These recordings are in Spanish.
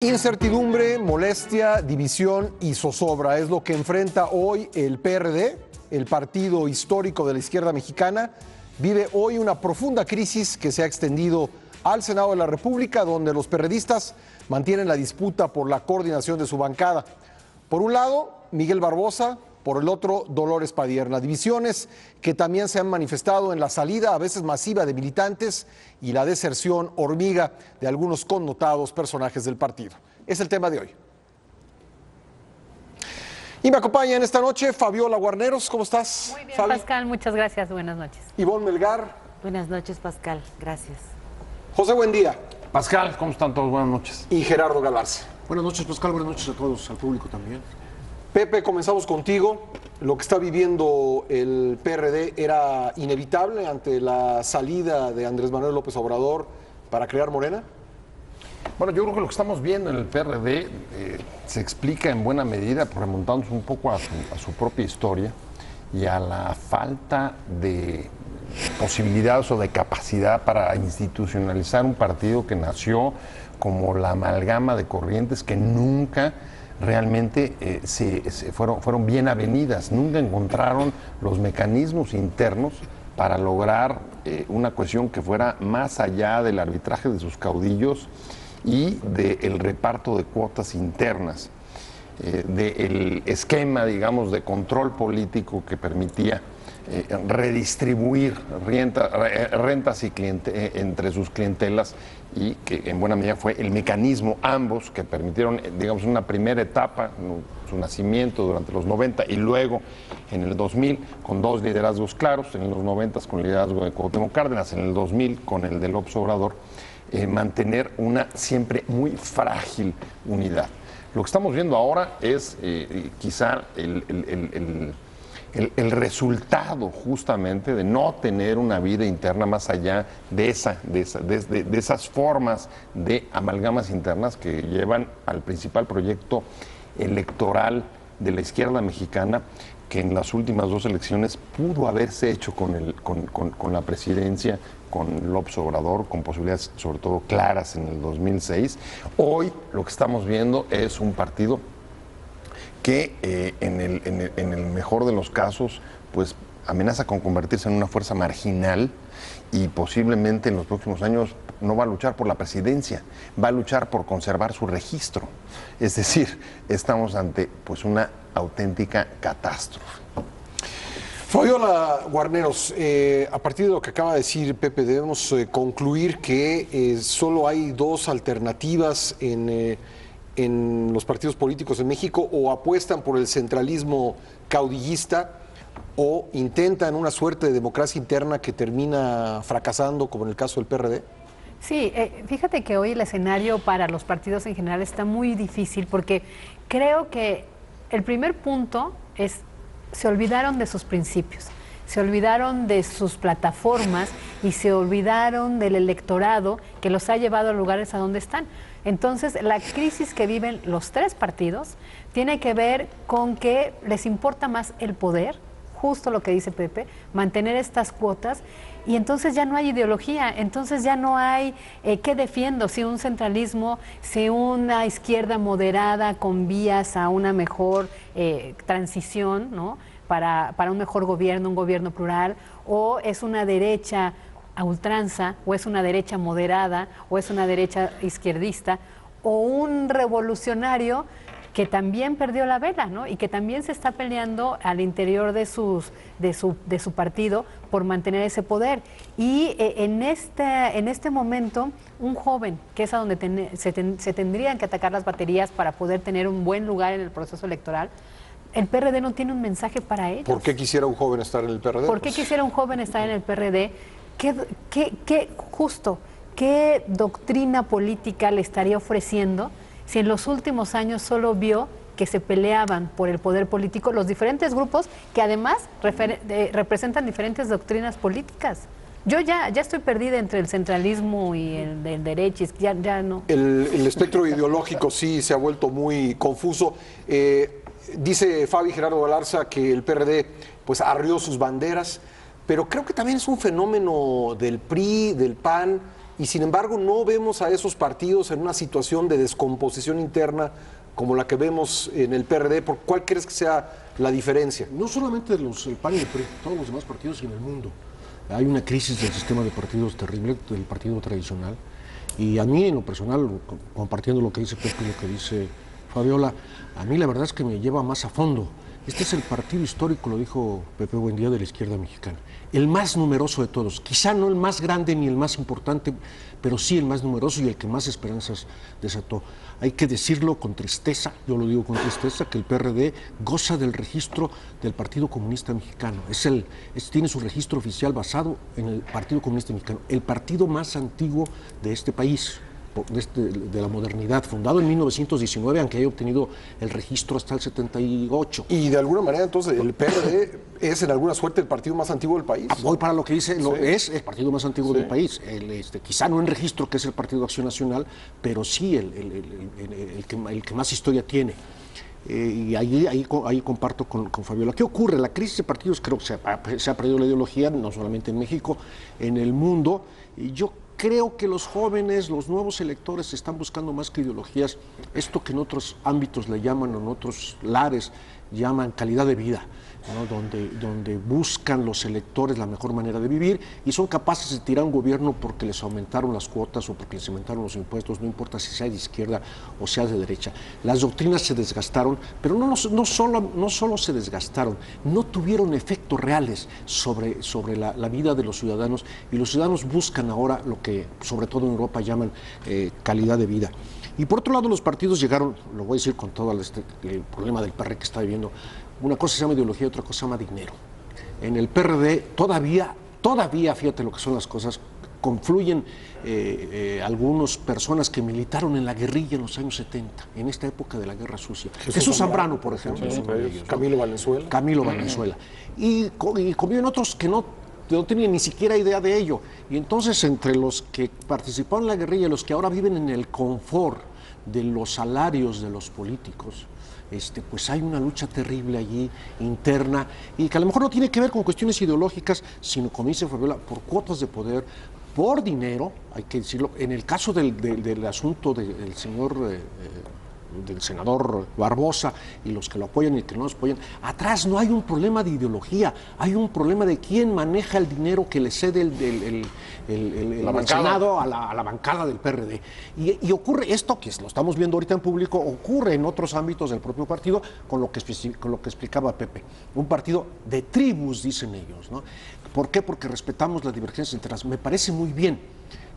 Incertidumbre, molestia, división y zozobra es lo que enfrenta hoy el PRD, el partido histórico de la izquierda mexicana. Vive hoy una profunda crisis que se ha extendido al Senado de la República, donde los perredistas mantienen la disputa por la coordinación de su bancada. Por un lado, Miguel Barbosa, por el otro, Dolores Padierna. Divisiones que también se han manifestado en la salida, a veces masiva, de militantes y la deserción hormiga de algunos connotados personajes del partido. Es el tema de hoy. Y me acompaña en esta noche Fabiola Guarneros. ¿Cómo estás? Muy bien, Fabi. Pascal, muchas gracias. Buenas noches. Ivonne Melgar. Buenas noches, Pascal. Gracias. José Buendía. Pascal, ¿cómo están todos? Buenas noches. Y Gerardo Galarza. Buenas noches, Pascal. Buenas noches a todos, al público también. Pepe, comenzamos contigo. Lo que está viviendo el PRD era inevitable ante la salida de Andrés Manuel López Obrador para crear Morena. Bueno, yo creo que lo que estamos viendo en el PRD se explica en buena medida, remontándose un poco a su propia historia y a la falta de posibilidades o de capacidad para institucionalizar un partido que nació como la amalgama de corrientes que nunca realmente fueron bien avenidas, nunca encontraron los mecanismos internos para lograr una cuestión que fuera más allá del arbitraje de sus caudillos y del reparto de cuotas internas, del esquema, digamos, de control político que permitía redistribuir rentas y entre sus clientelas, y que en buena medida fue el mecanismo ambos que permitieron, digamos, una primera etapa, su nacimiento durante los 90 y luego en el 2000 con dos liderazgos claros, en los 90 con el liderazgo de Cuauhtémoc Cárdenas, en el 2000 con el de López Obrador, mantener una siempre muy frágil unidad. Lo que estamos viendo ahora es quizá el resultado justamente de no tener una vida interna más allá de esas formas de amalgamas internas que llevan al principal proyecto electoral de la izquierda mexicana, que en las últimas dos elecciones pudo haberse hecho con la presidencia, con López Obrador, con posibilidades sobre todo claras en el 2006. Hoy lo que estamos viendo es un partido que en el mejor de los casos pues amenaza con convertirse en una fuerza marginal y posiblemente en los próximos años no va a luchar por la presidencia, va a luchar por conservar su registro. Es decir, estamos ante pues una auténtica catástrofe. Fabiola Guarneros, a partir de lo que acaba de decir Pepe, debemos concluir que solo hay dos alternativas en los partidos políticos en México: o apuestan por el centralismo caudillista o intentan una suerte de democracia interna que termina fracasando, como en el caso del PRD. Sí, fíjate que hoy el escenario para los partidos en general está muy difícil, porque creo que el primer punto es: se olvidaron de sus principios, se olvidaron de sus plataformas y se olvidaron del electorado que los ha llevado a lugares a donde están. Entonces, la crisis que viven los tres partidos tiene que ver con que les importa más el poder, justo lo que dice Pepe, mantener estas cuotas, y entonces ya no hay ideología, entonces ya no hay qué defiendo, si un centralismo, si una izquierda moderada con vías a una mejor transición, ¿no?, para un mejor gobierno, un gobierno plural, o es una derecha a ultranza, o es una derecha moderada, o es una derecha izquierdista, o un revolucionario que también perdió la vela, ¿no?, y que también se está peleando al interior de su partido por mantener ese poder. Y en este momento, un joven, que es a donde se tendrían que atacar las baterías para poder tener un buen lugar en el proceso electoral, el PRD no tiene un mensaje para ellos. ¿Por qué quisiera un joven estar en el PRD? ¿Por qué quisiera un joven estar en el PRD? ¿Qué doctrina política le estaría ofreciendo si en los últimos años solo vio que se peleaban por el poder político los diferentes grupos que además representan diferentes doctrinas políticas? Yo ya estoy perdida entre el centralismo y el del derecho, ya no. El espectro ideológico sí se ha vuelto muy confuso. Dice Fabi Gerardo Galarza que el PRD pues arrió sus banderas, pero creo que también es un fenómeno del PRI, del PAN y sin embargo no vemos a esos partidos en una situación de descomposición interna como la que vemos en el PRD. ¿Por cuál crees que sea la diferencia? No solamente el PAN y el PRI, todos los demás partidos en el mundo. Hay una crisis del sistema de partidos terrible, del partido tradicional. Y a mí, en lo personal, compartiendo lo que dice Pepe y lo que dice Fabiola, a mí la verdad es que me lleva más a fondo. Este es el partido histórico, lo dijo Pepe Buendía, de la izquierda mexicana. El más numeroso de todos. Quizá no el más grande ni el más importante, pero sí el más numeroso y el que más esperanzas desató. Hay que decirlo con tristeza, yo lo digo con tristeza, que el PRD goza del registro del Partido Comunista Mexicano. Tiene su registro oficial basado en el Partido Comunista Mexicano, el partido más antiguo de este país. De la modernidad, fundado en 1919, aunque haya obtenido el registro hasta el 78. Y de alguna manera, entonces, el PRD es en alguna suerte el partido más antiguo del país. Voy para lo que dice, es el partido más antiguo del país. Quizá no en registro, que es el Partido de Acción Nacional, pero sí el que más historia tiene. Y ahí comparto con Fabiola. ¿Qué ocurre? La crisis de partidos, creo que se ha perdido la ideología, no solamente en México, en el mundo. Y yo creo que los jóvenes, los nuevos electores están buscando más que ideologías, esto que en otros ámbitos le llaman, o en otros lares llaman calidad de vida, ¿no? Donde buscan los electores la mejor manera de vivir y son capaces de tirar un gobierno porque les aumentaron las cuotas o porque les aumentaron los impuestos, no importa si sea de izquierda o sea de derecha. Las doctrinas se desgastaron, pero no solo se desgastaron, no tuvieron efectos reales sobre la vida de los ciudadanos, y los ciudadanos buscan ahora lo que sobre todo en Europa llaman calidad de vida. Y por otro lado, los partidos llegaron, lo voy a decir con todo el problema del PRD que está viviendo, una cosa se llama ideología y otra cosa se llama dinero. En el PRD todavía, fíjate lo que son las cosas, confluyen algunas personas que militaron en la guerrilla en los años 70, en esta época de la Guerra Sucia. Jesús Zambrano, por ejemplo. Sí, Camilo Valenzuela. Camilo Valenzuela. Y conviven otros que no tenían ni siquiera idea de ello. Y entonces, entre los que participaron en la guerrilla y los que ahora viven en el confort de los salarios de los políticos, pues hay una lucha terrible allí, interna, y que a lo mejor no tiene que ver con cuestiones ideológicas, sino, como dice Fabiola, por cuotas de poder, por dinero, hay que decirlo. En el caso del asunto del señor del senador Barbosa y los que lo apoyan y que no los apoyan, atrás no hay un problema de ideología, hay un problema de quién maneja el dinero que le cede el Senado a la bancada del PRD. Y ocurre esto, que lo estamos viendo ahorita en público, ocurre en otros ámbitos del propio partido, con lo que explicaba Pepe. Un partido de tribus, dicen ellos, ¿no? ¿Por qué? Porque respetamos las divergencias internas. Me parece muy bien.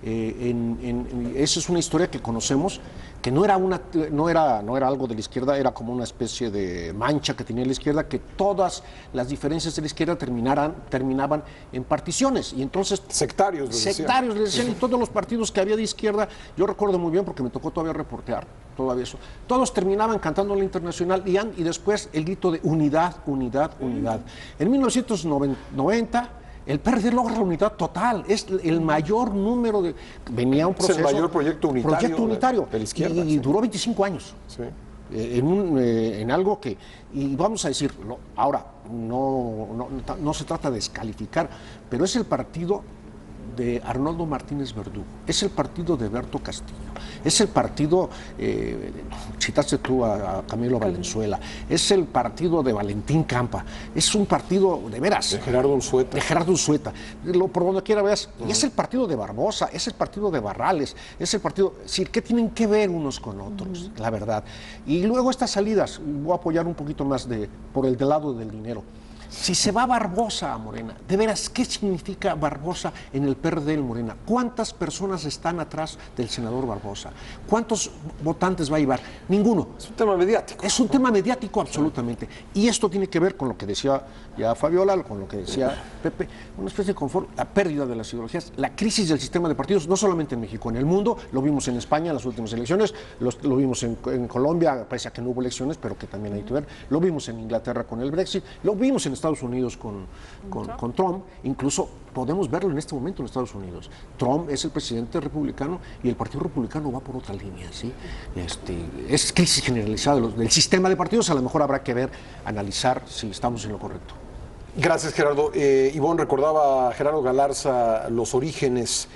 Esa es una historia que conocemos, que no era algo de la izquierda, era como una especie de mancha que tenía la izquierda, que todas las diferencias de la izquierda terminaban en particiones, y entonces sectarios les decían, y todos los partidos que había de izquierda, yo recuerdo muy bien porque me tocó todavía reportear todavía eso, todos terminaban cantando la Internacional y después el grito de unidad, unidad, unidad. En 1990 el PRD logra la unidad total, es el mayor número de... Venía un proceso... Es el mayor proyecto unitario de la izquierda. Y duró 25 años. Sí. En algo que... Y vamos a decirlo, ahora, no se trata de descalificar, pero es el partido de Arnoldo Martínez Verdugo, es el partido de Berto Castillo, es el partido, citaste tú a Camilo Valenzuela, es el partido de Valentín Campa, es un partido de veras. De Gerardo Unzueta. Por donde quiera veas, y es el partido de Barbosa, es el partido de Barrales, es el partido, sí, ¿qué tienen que ver unos con otros? La verdad. Y luego estas salidas, voy a apoyar un poquito más por el del lado del dinero. Si se va Barbosa a Morena, de veras, ¿qué significa Barbosa en el PRD del Morena? ¿Cuántas personas están atrás del senador Barbosa? ¿Cuántos votantes va a llevar? Ninguno. Es un tema mediático. Es un tema mediático, absolutamente. Y esto tiene que ver con lo que decía ya Fabiola, con lo que decía Pepe, una especie de confort, la pérdida de las ideologías, la crisis del sistema de partidos, no solamente en México, en el mundo. Lo vimos en España en las últimas elecciones, lo vimos en Colombia, pese a que no hubo elecciones, pero que también hay que ver. Lo vimos en Inglaterra con el Brexit, lo vimos en Estados Unidos con Trump, incluso podemos verlo en este momento en Estados Unidos. Trump es el presidente republicano y el Partido Republicano va por otra línea, ¿sí? Es crisis generalizada del sistema de partidos, a lo mejor habrá que analizar si estamos en lo correcto. Gracias, Gerardo. Ivonne recordaba a Gerardo Galarza los orígenes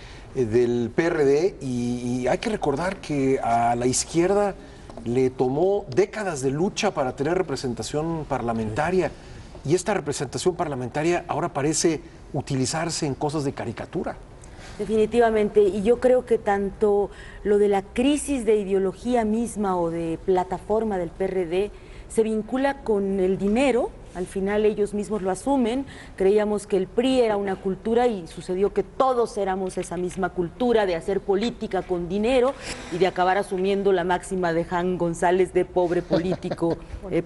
del PRD y hay que recordar que a la izquierda le tomó décadas de lucha para tener representación parlamentaria y esta representación parlamentaria ahora parece utilizarse en cosas de caricatura. Definitivamente, y yo creo que tanto lo de la crisis de ideología misma o de plataforma del PRD se vincula con el dinero. Al final ellos mismos lo asumen. Creíamos que el PRI era una cultura y sucedió que todos éramos esa misma cultura de hacer política con dinero y de acabar asumiendo la máxima de Jan González de pobre político,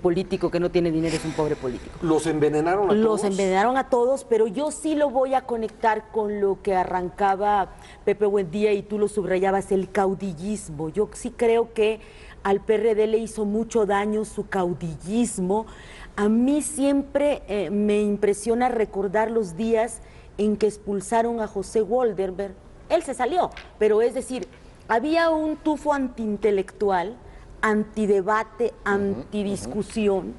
político que no tiene dinero es un pobre político. ¿Los envenenaron a todos? Los envenenaron a todos, pero yo sí lo voy a conectar con lo que arrancaba Pepe Buendía y tú lo subrayabas, el caudillismo. Yo sí creo que al PRD le hizo mucho daño su caudillismo. A mí siempre me impresiona recordar los días en que expulsaron a José Woldenberg. Él se salió, pero es decir, había un tufo antiintelectual, antidebate, antidiscusión,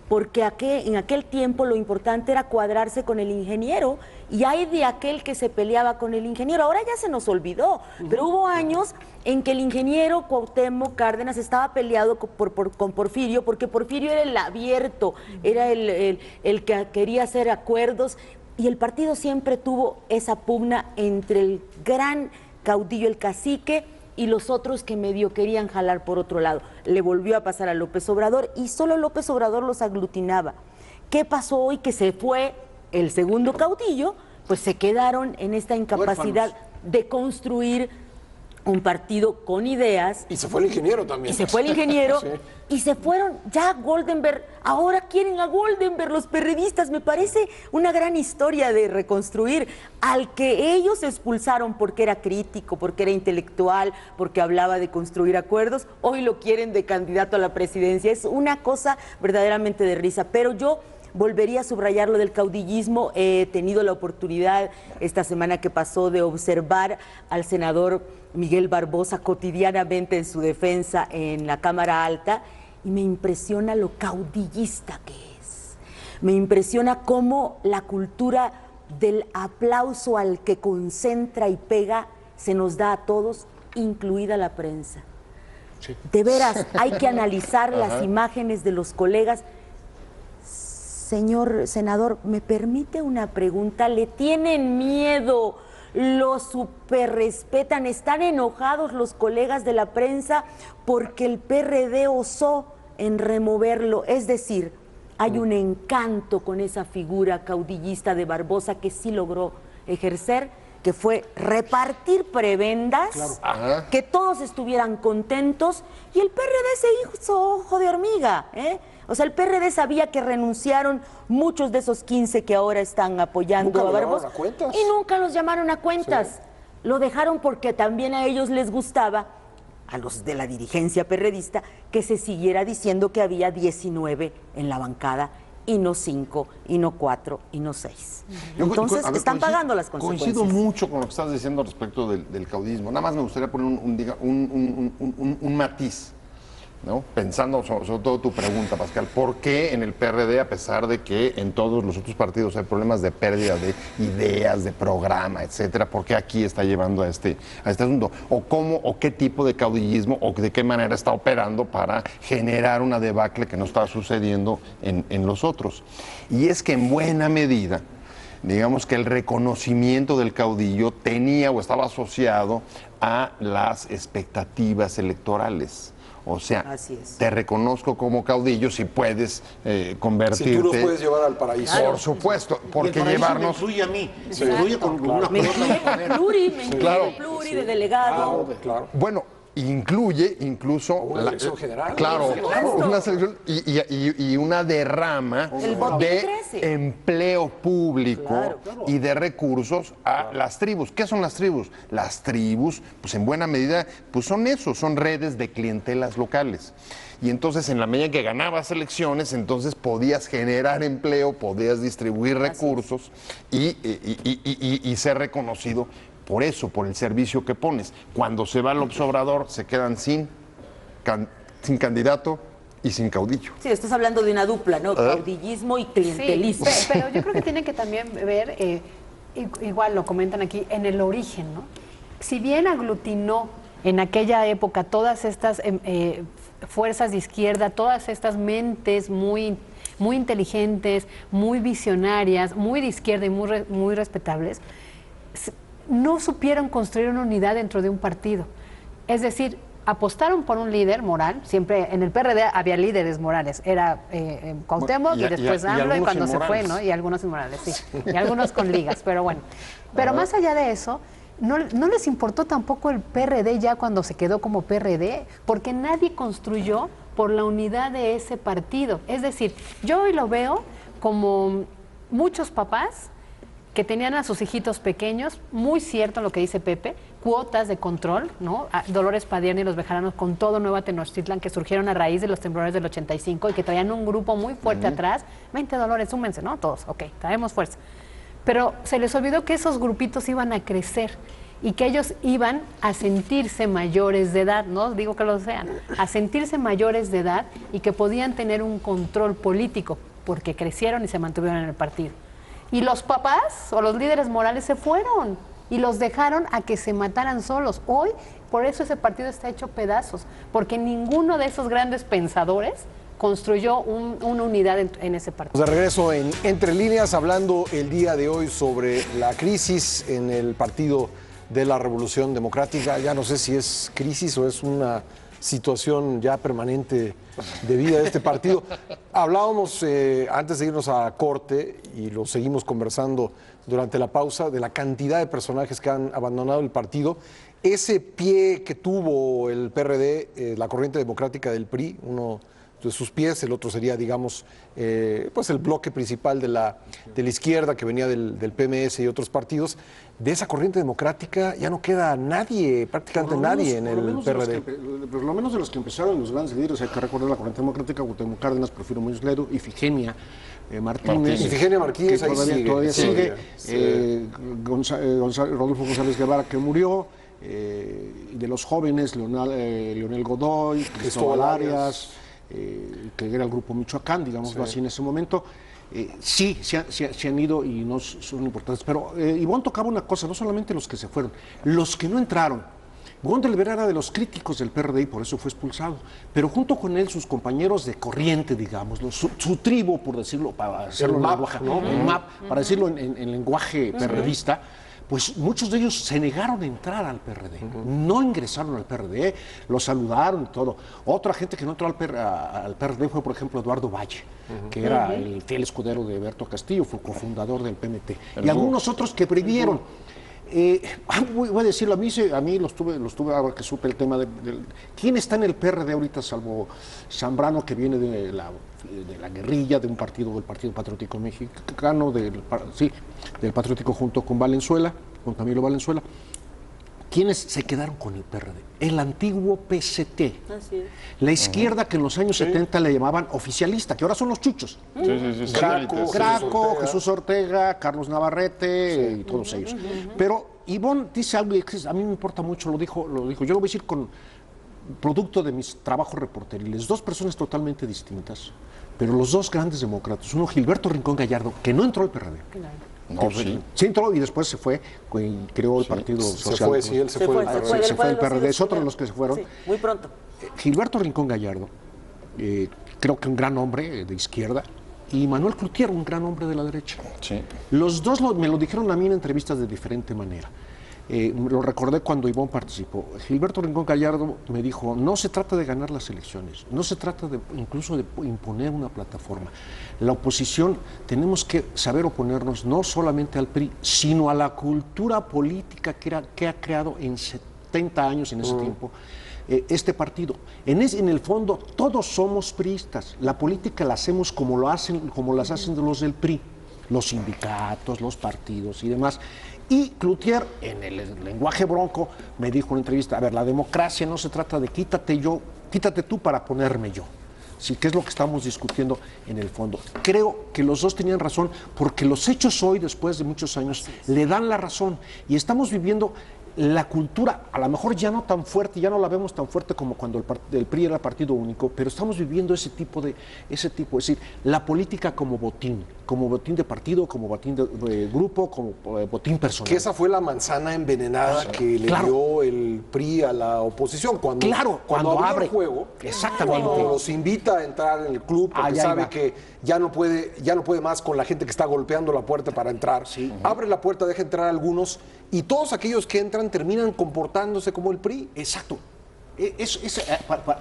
porque en aquel tiempo lo importante era cuadrarse con el ingeniero y hay de aquel que se peleaba con el ingeniero. Ahora ya se nos olvidó, pero hubo años en que el ingeniero Cuauhtémoc Cárdenas estaba peleado con Porfirio, porque Porfirio era el abierto, era el que quería hacer acuerdos, y el partido siempre tuvo esa pugna entre el gran caudillo, el cacique, y los otros que medio querían jalar por otro lado. Le volvió a pasar a López Obrador y solo López Obrador los aglutinaba. ¿Qué pasó hoy? Que se fue el segundo caudillo, pues se quedaron en esta incapacidad de construir un partido con ideas. Y se fue el ingeniero también. Y se fue el ingeniero, Sí. y se fueron ya Woldenberg. Ahora quieren a Woldenberg los perredistas. Me parece una gran historia de reconstruir al que ellos expulsaron porque era crítico, porque era intelectual, porque hablaba de construir acuerdos. Hoy lo quieren de candidato a la presidencia. Es una cosa verdaderamente de risa. Pero yo volvería a subrayar lo del caudillismo. He tenido la oportunidad esta semana que pasó de observar al senador Miguel Barbosa cotidianamente en su defensa en la Cámara Alta y me impresiona lo caudillista que es. Me impresiona cómo la cultura del aplauso al que concentra y pega se nos da a todos, incluida la prensa. Sí. De veras, hay que analizar las imágenes de los colegas. Señor senador, ¿me permite una pregunta? ¿Le tienen miedo? ¿Lo superrespetan? ¿Están enojados los colegas de la prensa porque el PRD osó en removerlo? Es decir, hay un encanto con esa figura caudillista de Barbosa que sí logró ejercer, que fue repartir prebendas, que todos estuvieran contentos, y el PRD se hizo ojo de hormiga, ¿eh? O sea, el PRD sabía que renunciaron muchos de esos 15 que ahora están apoyando a Barbosa y nunca los llamaron a cuentas. Sí. Lo dejaron porque también a ellos les gustaba, a los de la dirigencia perredista, que se siguiera diciendo que había 19 en la bancada y no 5, y no 4, y no 6. Entonces, están pagando las consecuencias. Coincido mucho con lo que estás diciendo respecto del caudillismo. Nada más me gustaría poner un matiz, ¿no? Pensando sobre todo tu pregunta, Pascal, ¿por qué en el PRD, a pesar de que en todos los otros partidos hay problemas de pérdida de ideas, de programa, etcétera, por qué aquí está llevando a este asunto? ¿O cómo, o qué tipo de caudillismo, o de qué manera está operando para generar una debacle que no está sucediendo en los otros? Y es que en buena medida, digamos que el reconocimiento del caudillo tenía o estaba asociado a las expectativas electorales. O sea, te reconozco como caudillo si puedes convertirte... Si tú nos puedes llevar al paraíso. Por supuesto, porque llevarnos... Me incluye a mí, se incluye con una me incluye pluri de delegado. Claro. Bueno, incluye incluso una elección general. Claro, una selección y una derrama de empleo público y de recursos a las tribus. ¿Qué son las tribus? Las tribus, pues en buena medida, pues son eso, son redes de clientelas locales. Y entonces, en la medida en que ganabas elecciones, entonces podías generar empleo, podías distribuir recursos y ser reconocido por eso, por el servicio que pones. Cuando se va López Obrador, se quedan sin candidato y sin caudillo. Sí, estás hablando de una dupla, ¿no? Caudillismo y clientelismo. Sí, pero yo creo que tiene que también ver, igual lo comentan aquí, en el origen, ¿no? si bien aglutinó en aquella época todas estas fuerzas de izquierda, todas estas mentes muy inteligentes, muy visionarias, muy de izquierda y muy respetables, no supieron construir una unidad dentro de un partido. Es decir, apostaron por un líder moral. Siempre en el PRD había líderes morales. Era Cuauhtémoc y después AMLO, y cuando se fue, ¿no? Y algunos inmorales, sí. Y algunos con ligas, pero bueno. Pero más allá de eso, no les importó tampoco el PRD ya cuando se quedó como PRD, porque nadie construyó por la unidad de ese partido. Es decir, yo hoy lo veo como muchos papás que tenían a sus hijitos pequeños, muy cierto lo que dice Pepe, cuotas de control, ¿no? A Dolores Padierna y los Bejaranos con todo Nueva Tenochtitlan, que surgieron a raíz de los temblores del 85 y que traían un grupo muy fuerte atrás. 20 Dolores, súmense, ¿no? Todos, ok, traemos fuerza. Pero se les olvidó que esos grupitos iban a crecer y que ellos iban a sentirse mayores de edad, no digo que lo sean, a sentirse mayores de edad y que podían tener un control político porque crecieron y se mantuvieron en el partido. Y los papás o los líderes morales se fueron y los dejaron a que se mataran solos. Hoy, por eso ese partido está hecho pedazos, porque ninguno de esos grandes pensadores construyó una unidad en ese partido. De regreso en Entre Líneas, hablando el día de hoy sobre la crisis en el Partido de la Revolución Democrática. Ya no sé si es crisis o es una situación ya permanente de vida de este partido. Hablábamos antes de irnos a corte, y lo seguimos conversando durante la pausa, de la cantidad de personajes que han abandonado el partido. Ese pie que tuvo el PRD, la corriente democrática del PRI, uno de sus pies, el otro sería, digamos, pues el bloque principal de la izquierda que venía del PMS y otros partidos. De esa corriente democrática ya no queda nadie, prácticamente nadie en el PRD. Por lo menos de los que empezaron los grandes líderes, hay que recordar la corriente democrática, Cuauhtémoc Cárdenas, Porfirio Muñoz Ledo, Ifigenia Martínez. Ifigenia Martínez, que todavía sigue. Rodolfo González Guevara, que murió. De los jóvenes, Leonel Godoy, Cristóbal Arias, que era el grupo Michoacán, digámoslo así en ese momento. Sí, se han ido y no son importantes. Pero Ivonne tocaba una cosa, no solamente los que se fueron, los que no entraron. Ivonne del Vera era de los críticos del PRD y por eso fue expulsado. Pero junto con él, sus compañeros de corriente, digamos, su tribu, por decirlo, para hacerlo en lenguaje, para decirlo en lenguaje PRDista, pues muchos de ellos se negaron a entrar al PRD, no ingresaron al PRD, lo saludaron y todo. Otra gente que no entró al PRD fue, por ejemplo, Eduardo Valle, que era el fiel escudero de Berto Castillo, fue cofundador del PMT. Y algunos otros que previeron. Voy a decirlo, a mí los tuve ahora que supe el tema de quién está en el PRD ahorita, salvo Zambrano, que viene de la guerrilla de un partido, del Partido Patriótico Mexicano, del Patriótico, junto con Valenzuela, con Camilo Valenzuela. ¿Quiénes se quedaron con el PRD? El antiguo PCT. Así es. La izquierda que en los años 70 le llamaban oficialista, que ahora son los chuchos. Graco, Jesús Ortega, Carlos Navarrete y todos ellos. Pero Ivonne dice algo que a mí me importa mucho, lo dijo. Yo lo voy a decir con producto de mis trabajos reporteriles. Dos personas totalmente distintas, pero los dos grandes demócratas. Uno, Gilberto Rincón Gallardo, que no entró al PRD. Claro. No, sí entró y después se fue, creó el Partido Social. Él se fue del PRD, es otro de los que se fueron. Sí, muy pronto. Gilberto Rincón Gallardo, creo que un gran hombre de izquierda, y Manuel Cloutier, un gran hombre de la derecha. Sí. Los dos me lo dijeron a mí en entrevistas de diferente manera. Lo recordé cuando Ivonne participó. Gilberto Rincón Gallardo me dijo, no se trata de ganar las elecciones, no se trata incluso de imponer una plataforma. La oposición tenemos que saber oponernos no solamente al PRI, sino a la cultura política que ha creado en 70 años en ese tiempo este partido. En el fondo todos somos priistas, la política la hacemos como las hacen los del PRI, los sindicatos, los partidos y demás. Y Cloutier, en el lenguaje bronco, me dijo en una entrevista, a ver, la democracia no se trata de quítate tú para ponerme yo. Sí, que es lo que estamos discutiendo en el fondo. Creo que los dos tenían razón, porque los hechos hoy, después de muchos años, le dan la razón. Y estamos viviendo la cultura, a lo mejor ya no tan fuerte, ya no la vemos tan fuerte como cuando el PRI era partido único, pero estamos viviendo ese tipo, es decir, la política como botín. como botín de partido, como botín de grupo, como botín personal. Que esa fue la manzana envenenada que le dio el PRI a la oposición. Cuando cuando abre abre el juego, exactamente, cuando los invita a entrar en el club porque sabe que ya no puede más con la gente que está golpeando la puerta para entrar. Abre la puerta, deja entrar a algunos y todos aquellos que entran terminan comportándose como el PRI. Exacto.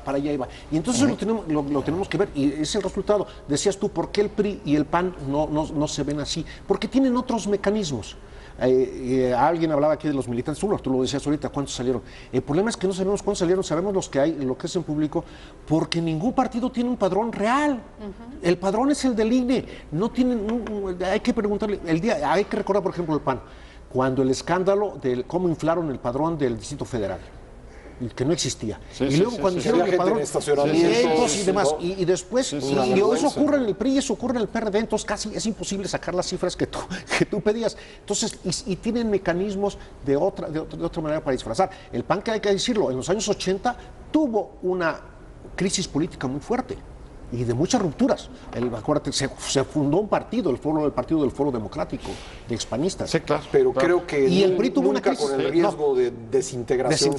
Para allá iba. Y entonces lo tenemos que ver, y es el resultado. Decías tú, ¿por qué el PRI y el PAN no se ven así? Porque tienen otros mecanismos. Alguien hablaba aquí de los militantes, tú lo decías ahorita, ¿cuántos salieron? El problema es que no sabemos cuántos salieron, sabemos los que hay, lo que es en público, porque ningún partido tiene un padrón real. El padrón es el del INE. No tienen, hay que preguntarle, hay que recordar, por ejemplo, el PAN, cuando el escándalo de cómo inflaron el padrón del Distrito Federal, que no existía. Y luego cuando hicieron el padrón, estacionamientos y demás, y después, y eso ocurre en el PRI, eso ocurre en el PRD, entonces casi es imposible sacar las cifras que tú pedías. Entonces, y tienen mecanismos de otra manera para disfrazar. El PAN, que hay que decirlo, en los años 80 tuvo una crisis política muy fuerte y de muchas rupturas. Acuérdate, se fundó un partido, el Partido del Foro Democrático, de expanistas. Sí, claro. Pero creo que y el PRI tuvo una crisis con el riesgo de desintegración.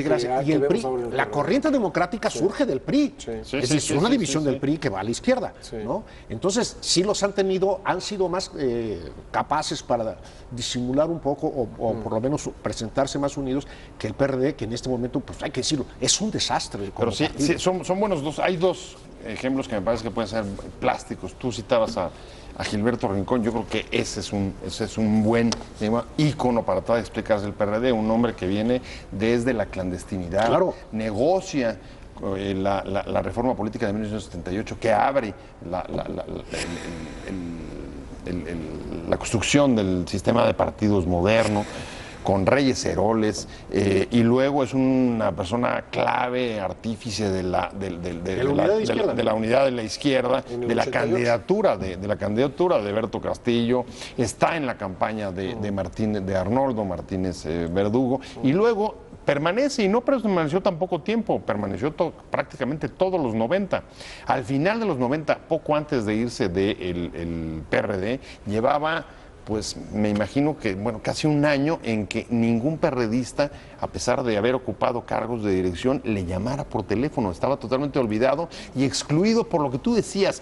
Y el PRI, la corriente democrática surge del PRI. Es una división del PRI que va a la izquierda. ¿No? Entonces, sí los han sido más capaces para disimular un poco o por lo menos presentarse más unidos que el PRD, que en este momento, pues hay que decirlo, es un desastre. Pero sí, son buenos hay dos ejemplos que me parece que pueden ser plásticos. Tú citabas a Gilberto Rincón. Yo creo que ese es un buen ícono para tratar de explicarse el PRD, un hombre que viene desde la clandestinidad, negocia la reforma política de 1978 que abre la construcción del sistema de partidos moderno, con Reyes Heroles, y luego es una persona clave, artífice de la unidad de la izquierda, de la candidatura de Berto Castillo, está en la campaña de Arnoldo Martínez Verdugo, y luego permanece, y no permaneció tan poco tiempo, permaneció prácticamente todos los 90. Al final de los 90, poco antes de irse del PRD, llevaba, pues me imagino que, casi un año en que ningún perredista, a pesar de haber ocupado cargos de dirección, le llamara por teléfono. Estaba totalmente olvidado y excluido por lo que tú decías.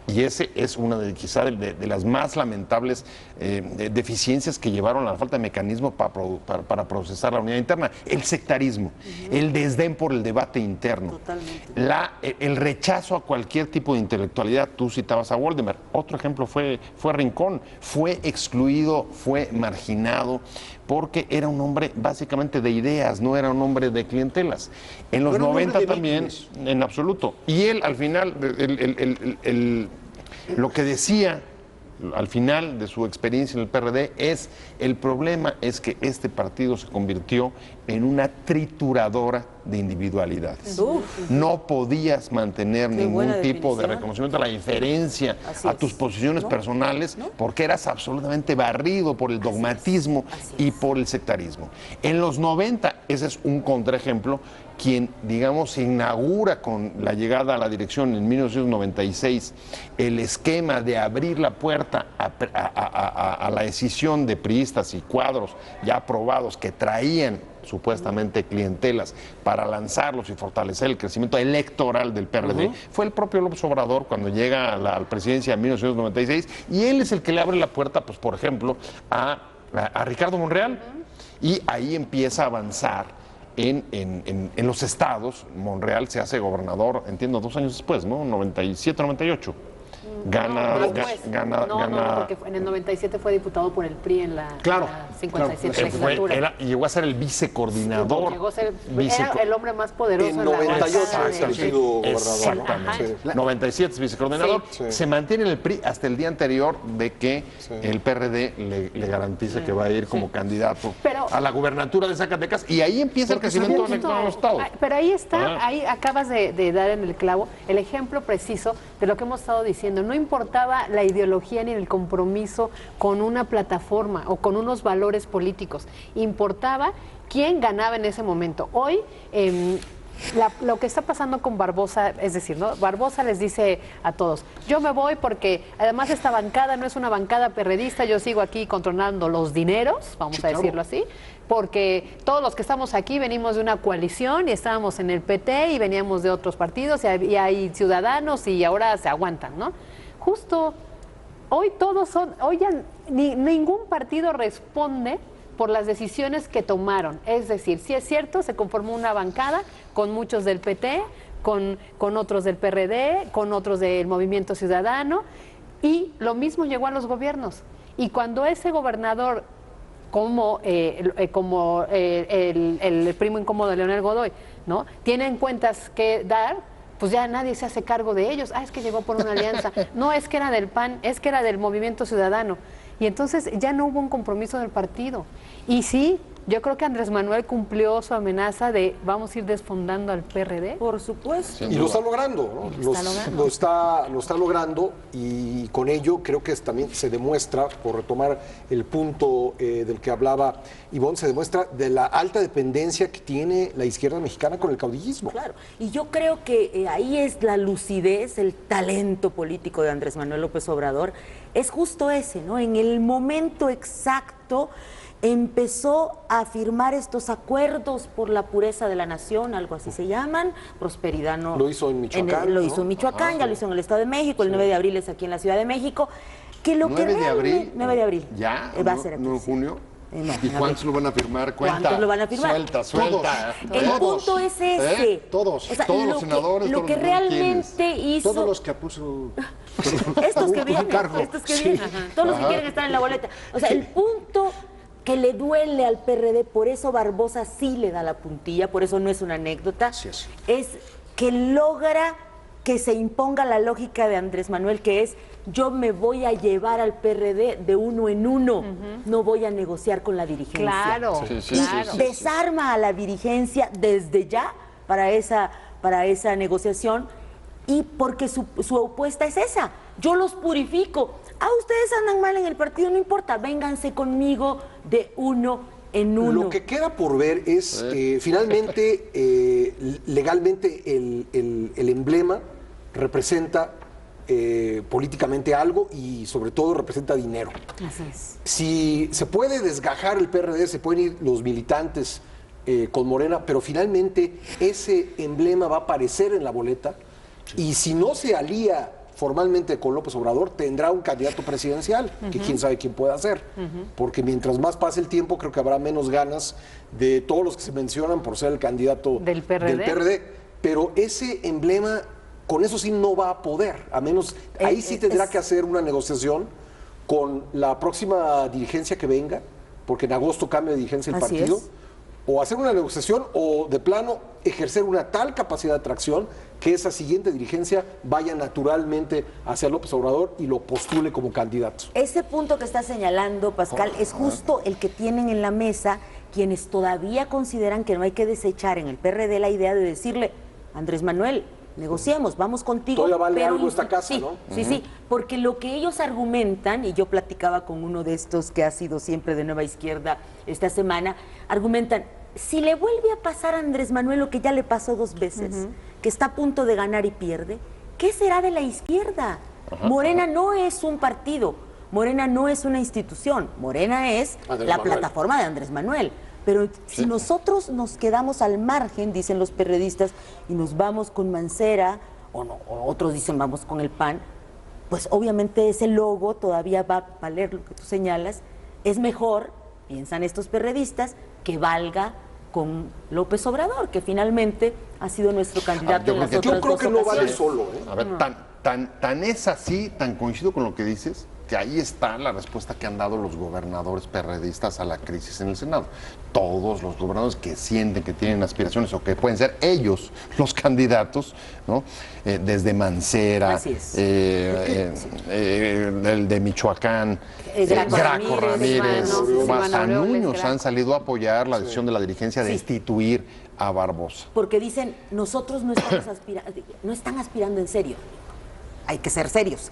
Y ese es una de las más lamentables deficiencias que llevaron a la falta de mecanismo para procesar la unidad interna. El sectarismo, el desdén por el debate interno, el rechazo a cualquier tipo de intelectualidad. Tú citabas a Waldemar. Otro ejemplo fue Rincón. Fue excluido, fue marginado, porque era un hombre básicamente de ideas, no era un hombre de clientelas. En los 90 también, en absoluto. Y él, al final, lo que decía al final de su experiencia en el PRD el problema es que este partido se convirtió en una trituradora de individualidades. No podías mantener ningún tipo de reconocimiento a la diferencia, a tus posiciones personales, porque eras absolutamente barrido por el dogmatismo y por el sectarismo. En los 90, ese es un contraejemplo, quien, digamos, inaugura con la llegada a la dirección en 1996 el esquema de abrir la puerta a la decisión de priistas y cuadros ya aprobados que traían supuestamente clientelas para lanzarlos y fortalecer el crecimiento electoral del PRD, fue el propio López Obrador cuando llega a la presidencia en 1996, y él es el que le abre la puerta, pues por ejemplo, a Ricardo Monreal, y ahí empieza a avanzar en los estados. Monreal se hace gobernador, entiendo, 2 años después, ¿no? 97, 98. Gana. Porque en el 97 fue diputado por el PRI en la 57 legislatura. Llegó a ser el vicecoordinador. Era el hombre más poderoso en 98 ha sido gobernador. Exactamente. 97 es vicecoordinador. Se mantiene en el PRI hasta el día anterior de que el PRD le garantice que va a ir como candidato a la gubernatura de Zacatecas, y ahí empieza el crecimiento en el estado. Pero ahí está, ahí acabas de dar en el clavo el ejemplo preciso de lo que hemos estado diciendo. No importaba la ideología ni el compromiso con una plataforma o con unos valores políticos. Importaba quién ganaba en ese momento. Hoy lo que está pasando con Barbosa, es decir, ¿no? Barbosa les dice a todos, yo me voy porque además esta bancada no es una bancada perredista, yo sigo aquí controlando los dineros, vamos a decirlo así, porque todos los que estamos aquí venimos de una coalición y estábamos en el PT y veníamos de otros partidos y hay ciudadanos y ahora se aguantan, ¿no? Justo hoy ya ningún partido responde por las decisiones que tomaron. Es decir, sí es cierto, se conformó una bancada con muchos del PT, con otros del PRD, con otros del Movimiento Ciudadano, y lo mismo llegó a los gobiernos. Y cuando ese gobernador, como el primo incómodo de Leonel Godoy, ¿no?, tienen cuentas que dar, pues ya nadie se hace cargo de ellos. Es que llegó por una alianza. No, es que era del PAN, es que era del Movimiento Ciudadano. Y entonces ya no hubo un compromiso del partido. Y sí, yo creo que Andrés Manuel cumplió su amenaza de vamos a ir desfondando al PRD. Por supuesto. Y lo está logrando, ¿no? Lo está logrando, y con ello creo que también se demuestra, por retomar el punto del que hablaba Ivonne, se demuestra de la alta dependencia que tiene la izquierda mexicana con el caudillismo. Claro, y yo creo que ahí es la lucidez, el talento político de Andrés Manuel López Obrador, es justo ese, ¿no? En el momento exacto empezó a firmar estos acuerdos por la pureza de la nación, algo así se llaman, prosperidad no. Lo hizo en Michoacán. Lo hizo en Michoacán, ya lo hizo en el Estado de México, el 9 de abril es aquí en la Ciudad de México. Que lo 9 que de abril. 9 de abril. ¿Ya? Va a ser aquí. ¿No en junio? No, ¿Y cuántos lo van a firmar? Cuenta. ¿Cuántos lo van a firmar? Suelta. El punto es ese. Todos. O sea, Todos los senadores. Lo que realmente hizo. Todos los que puso. Estos que vienen, todos los que quieren estar en la boleta. O sea, el punto que le duele al PRD, por eso Barbosa sí le da la puntilla, por eso no es una anécdota, es que logra que se imponga la lógica de Andrés Manuel, que es yo me voy a llevar al PRD de uno en uno, no voy a negociar con la dirigencia. Claro, Y desarma a la dirigencia desde ya para esa negociación, y porque su opuesta es esa, yo los purifico. Ustedes andan mal en el partido, no importa, vénganse conmigo de uno en uno. Lo que queda por ver es, finalmente, legalmente, el emblema representa políticamente algo y sobre todo representa dinero. Así es. Si se puede desgajar el PRD, se pueden ir los militantes con Morena, pero finalmente ese emblema va a aparecer en la boleta, y si no se alía formalmente con López Obrador, tendrá un candidato presidencial, que quién sabe quién pueda ser, porque mientras más pase el tiempo, creo que habrá menos ganas de todos los que se mencionan por ser el candidato del PRD. Pero ese emblema, con eso sí no va a poder, a menos, ahí sí tendrá que hacer una negociación con la próxima dirigencia que venga, porque en agosto cambia de dirigencia el partido, o hacer una negociación, o de plano ejercer una tal capacidad de atracción que esa siguiente dirigencia vaya naturalmente hacia López Obrador y lo postule como candidato. Ese punto que está señalando, Pascal, es justo el que tienen en la mesa quienes todavía consideran que no hay que desechar en el PRD la idea de decirle, Andrés Manuel, negociemos, vamos contigo. Todavía vale pero algo esta casa, sí, ¿no? Sí, porque lo que ellos argumentan, y yo platicaba con uno de estos que ha sido siempre de Nueva Izquierda esta semana, argumentan, si le vuelve a pasar a Andrés Manuel lo que ya le pasó 2 veces, que está a punto de ganar y pierde, ¿qué será de la izquierda? Morena no es un partido, Morena no es una institución, Morena es la plataforma de Andrés Manuel. Pero si nosotros nos quedamos al margen, dicen los perredistas, y nos vamos con Mancera, o otros dicen vamos con el PAN, pues obviamente ese logo todavía va a valer lo que tú señalas. Es mejor, piensan estos perredistas, que valga con López Obrador, que finalmente ha sido nuestro candidato en las otras 2 ocasiones. Yo creo que no vale solo. A ver, tan es así, tan coincido con lo que dices, que ahí está la respuesta que han dado los gobernadores perredistas a la crisis en el Senado. Todos los gobernadores que sienten que tienen aspiraciones o que pueden ser ellos los candidatos, ¿no? Desde Mancera, el de Michoacán, Graco Ramírez, hasta Nuños han salido a apoyar la decisión de la dirigencia de destituir a Barbosa. Porque dicen, nosotros no están aspirando en serio. Hay que ser serios,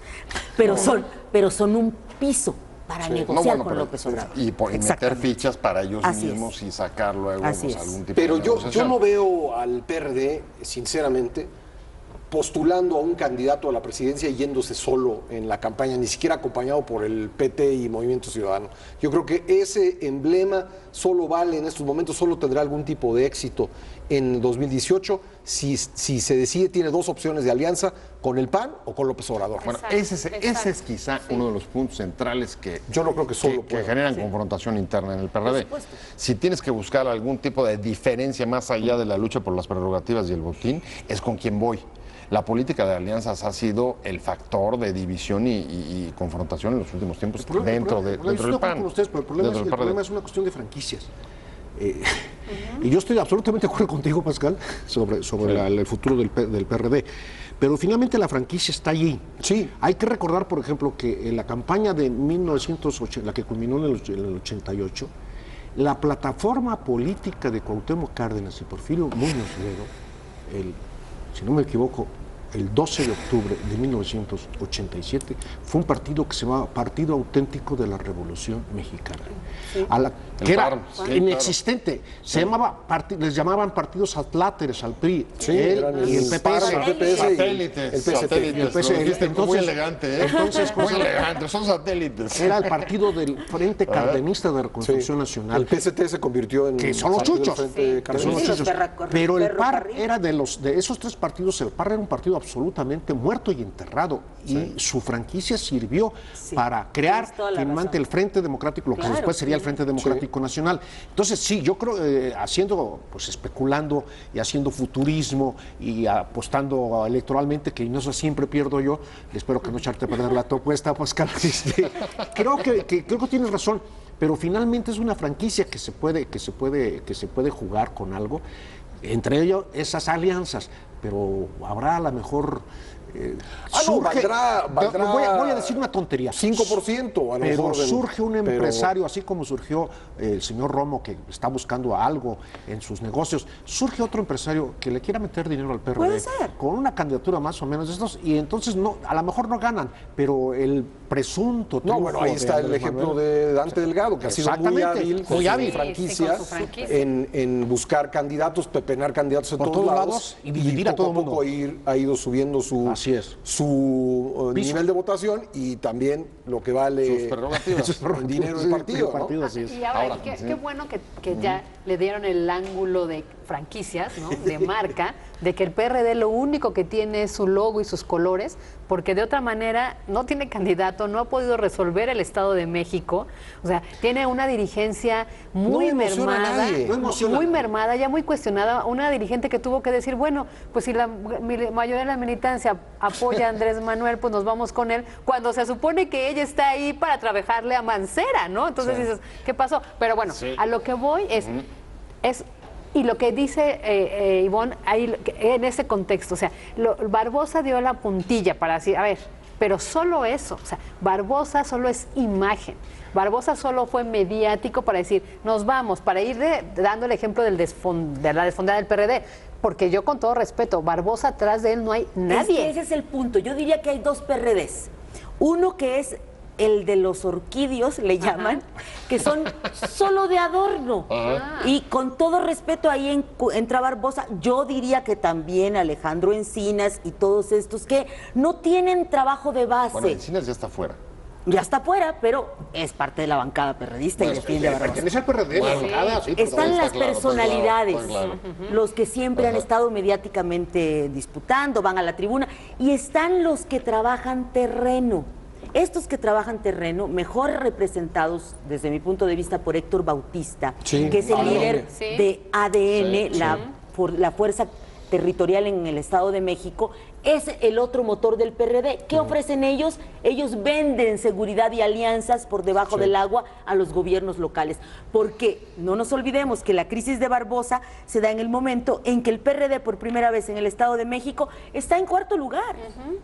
pero son un piso para Sí. negociar No, bueno, con pero- López Obrador. y meter Exactamente. fichas para ellos Así mismos es. y sacar luego Así pues, es. algún tipo Pero de yo negociación. no veo al PRD, sinceramente, postulando a un candidato a la presidencia y yéndose solo en la campaña, ni siquiera acompañado por el PT y Movimiento Ciudadano. Yo creo que ese emblema solo vale en estos momentos, solo tendrá algún tipo de éxito en 2018 si se decide, tiene dos opciones de alianza, con el PAN o con López Obrador. Bueno, Exacto, ese es quizá uno de los puntos centrales que, Yo no creo que solo que pueda. generan confrontación interna en el PRD. supuesto. Si tienes que buscar algún tipo de diferencia más allá de la lucha por las prerrogativas y el botín, es con quien voy. La política de alianzas ha sido el factor de división y confrontación en los últimos tiempos dentro Yo del estoy de acuerdo PAN. con ustedes, pero el problema, dentro es, del el problema PRD. es una cuestión de franquicias. Y yo estoy absolutamente de acuerdo contigo, Pascal, sobre el futuro del PRD. Pero finalmente la franquicia está allí. Sí. Hay que recordar, por ejemplo, que en la campaña de 1980, la que culminó en el 88, la plataforma política de Cuauhtémoc Cárdenas y Porfirio Muñoz Ledo, si no me equivoco, el 12 de octubre de 1987, fue un partido que se llamaba Partido Auténtico de la Revolución Mexicana. Que era PAR, sí, inexistente. Se llamaba, les llamaban partidos atláteres al PRI. Sí, él eran y el PPS. PAN, el PPS y Satélites, el PST. satélites, El lo dijiste muy entonces- elegante, ¿eh? entonces, muy elegante, son satélites. Era el partido del Frente Cardenista de Reconstrucción Nacional. El PST se convirtió en Que son los partido del chuchos. Frente Que son los Sí, los chuchos. perra- Pero el PAR ferrocarril. era de esos tres partidos, el PAR era un partido absolutamente muerto y enterrado. Y su franquicia sirvió para crear tienes toda la finalmente razón. el Frente Democrático, lo que Claro. después sería el Frente Democrático Nacional. Entonces, sí, yo creo, especulando y haciendo futurismo y apostando electoralmente, que no sé, siempre pierdo yo, espero que no echarte a perder la apuesta, Pascal. Creo que tienes razón. Pero finalmente es una franquicia que se puede jugar con algo, entre ellos esas alianzas, pero habrá a lo mejor valdrá voy a decir una tontería. 5% a lo Pero mejor. surge un pero- empresario, así como surgió el señor Romo, que está buscando algo en sus negocios, surge otro empresario que le quiera meter dinero al PRD. Puede ser. Con una candidatura más o menos de estos, y entonces a lo mejor no ganan, pero el presunto No, triunfo bueno, ahí de está el Andrés ejemplo Manuel- de Dante Delgado, que ha sido muy Exactamente, hábil con muy su hábil. franquicia, Sí, con su franquicia. en buscar candidatos, pepenar candidatos Por todos lados y dividir a todo poco a poco ha ido subiendo su Así es. su nivel de votación y también lo que vale Sus prerrogativas. el dinero del Sí, partido, ¿no? partido, así es. Y ahora, qué bueno que ya le dieron el ángulo de franquicias, ¿no? De marca, de que el PRD lo único que tiene es su logo y sus colores, porque de otra manera no tiene candidato, no ha podido resolver el Estado de México, o sea, tiene una dirigencia muy No emociona a mermada, nadie. No emociona muy a nadie. mermada, ya muy cuestionada, una dirigente que tuvo que decir, bueno, pues si la mayoría de la militancia apoya a Andrés Manuel, pues nos vamos con él, cuando se supone que ella está ahí para trabajarle a Mancera, ¿no? Entonces dices, ¿qué pasó? Pero bueno, a lo que voy es y lo que dice Ivonne ahí en ese contexto, o sea, Barbosa dio la puntilla para decir, a ver, pero solo eso, o sea, Barbosa solo es imagen. Barbosa solo fue mediático para decir, nos vamos, para ir dando el ejemplo de la desfondada del PRD. Porque yo, con todo respeto, Barbosa atrás de él no hay nadie. Ese es el punto. Yo diría que hay dos PRDs. Uno que es el de los orquídeos, le llaman, que son solo de adorno. Y con todo respeto, ahí entra Barbosa. Yo diría que también Alejandro Encinas y todos estos que no tienen trabajo de base. Bueno, Encinas ya está fuera. Ya está fuera, pero es parte de la bancada perredista y defiende a Barbosa. Pertenece al PRD, la bancada, sí, pero Están está las claro, está personalidades, claro, está claro. los que siempre han estado mediáticamente disputando, van a la tribuna, y están los que trabajan terreno. Estos que trabajan terreno, mejor representados desde mi punto de vista por Héctor Bautista, Sí. que es el ADN. líder Sí. de ADN, la fuerza territorial en el Estado de México, es el otro motor del PRD. ¿Qué ofrecen ellos? Ellos venden seguridad y alianzas por debajo del agua a los gobiernos locales. Porque no nos olvidemos que la crisis de Barbosa se da en el momento en que el PRD por primera vez en el Estado de México está en cuarto lugar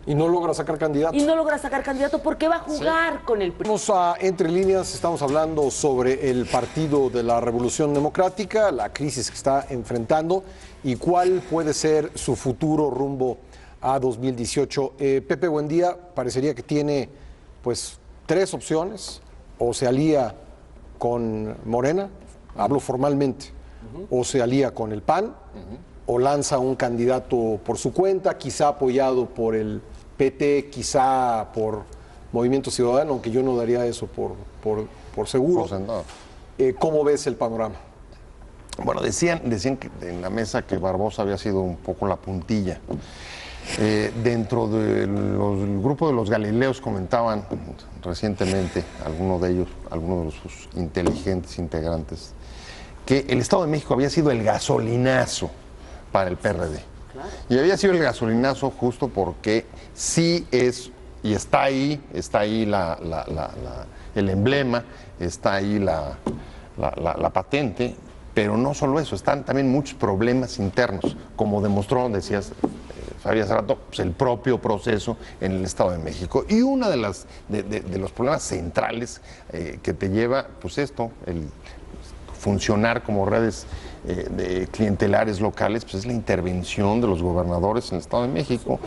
Y no logra sacar candidatos. y no logra sacar candidato porque va a jugar con el PRI. Vamos a Entre Líneas, estamos hablando sobre el Partido de la Revolución Democrática, la crisis que está enfrentando y cuál puede ser su futuro rumbo a 2018. Pepe Buendía parecería que tiene pues tres opciones, o se alía con Morena, hablo formalmente, o se alía con el PAN, o lanza un candidato por su cuenta, quizá apoyado por el PT, quizá por Movimiento Ciudadano, aunque yo no daría eso por seguro. Por sentado. ¿Cómo ves el panorama? Bueno, decían que en la mesa que Barbosa había sido un poco la puntilla. Dentro del grupo de los Galileos comentaban recientemente, algunos de sus inteligentes integrantes, que el Estado de México había sido el gasolinazo para el PRD. Claro. Y había sido el gasolinazo justo porque sí es, y está ahí el emblema, está ahí la patente, pero no solo eso, están también muchos problemas internos, como demostró, decías, Fabi hace rato, pues el propio proceso en el Estado de México. Y uno de los problemas centrales que te lleva, pues esto, el funcionar como redes de clientelares locales, pues es la intervención de los gobernadores en el Estado de México.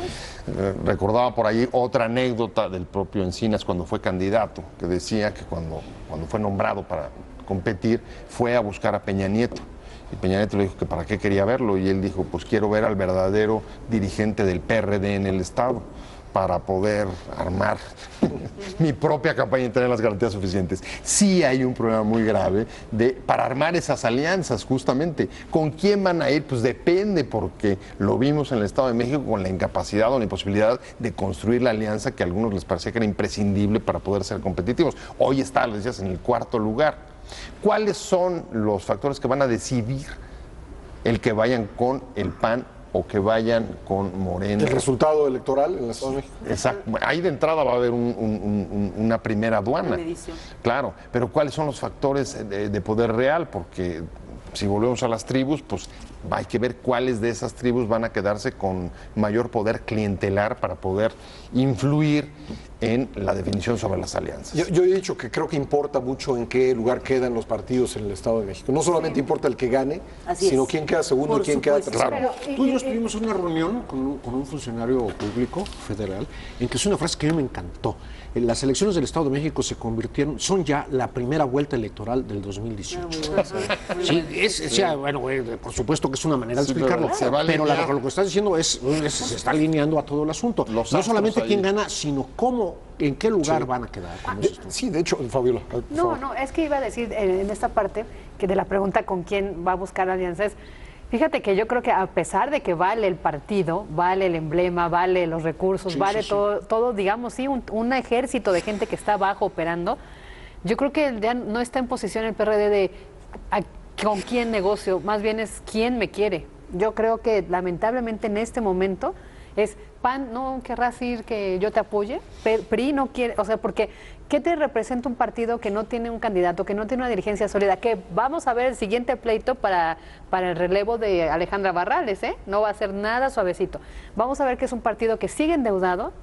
Recordaba por ahí otra anécdota del propio Encinas cuando fue candidato, que decía que cuando fue nombrado para competir, fue a buscar a Peña Nieto. Y Peña Nieto le dijo que para qué quería verlo, y él dijo, pues quiero ver al verdadero dirigente del PRD en el Estado, para poder armar mi propia campaña y tener las garantías suficientes. Sí hay un problema muy grave para armar esas alianzas, justamente. ¿Con quién van a ir? Pues depende, porque lo vimos en el Estado de México con la incapacidad o la imposibilidad de construir la alianza que a algunos les parecía que era imprescindible para poder ser competitivos. Hoy está, lo decías, en el cuarto lugar. ¿Cuáles son los factores que van a decidir el que vayan con el PAN o que vayan con Morena? ¿El resultado electoral en el Estado de México? Exacto. Ahí de entrada va a haber una primera aduana. Claro, pero ¿cuáles son los factores de poder real? Porque si volvemos a las tribus, pues hay que ver cuáles de esas tribus van a quedarse con mayor poder clientelar para poder influir en la definición sobre las alianzas. Yo he dicho que creo que importa mucho en qué lugar quedan los partidos en el Estado de México. No solamente importa el que gane, sino quién queda segundo y quién queda tercero. Claro. Tú y yo estuvimos en una reunión con un funcionario público federal en que es una frase que a mí me encantó. Las elecciones del Estado de México son ya la primera vuelta electoral del 2018. Sí, bueno, por supuesto que es una manera de explicarlo, pero lo que estás diciendo se está alineando a todo el asunto. No solamente quién gana, sino cómo, en qué lugar van a quedar. Sí, de hecho, Fabiola. No, es que iba a decir en esta parte que de la pregunta con quién va a buscar alianzas. Fíjate que yo creo que a pesar de que vale el partido, vale el emblema, vale los recursos, todo, digamos, un ejército de gente que está abajo operando, yo creo que ya no está en posición el PRD de con quién negocio, más bien es quién me quiere. Yo creo que lamentablemente en este momento es PAN, no querrás ir que yo te apoye, PRI no quiere, o sea, porque ¿qué te representa un partido que no tiene un candidato, que no tiene una dirigencia sólida? Que vamos a ver el siguiente pleito para el relevo de Alejandra Barrales, no va a ser nada suavecito. Vamos a ver que es un partido que sigue endeudado,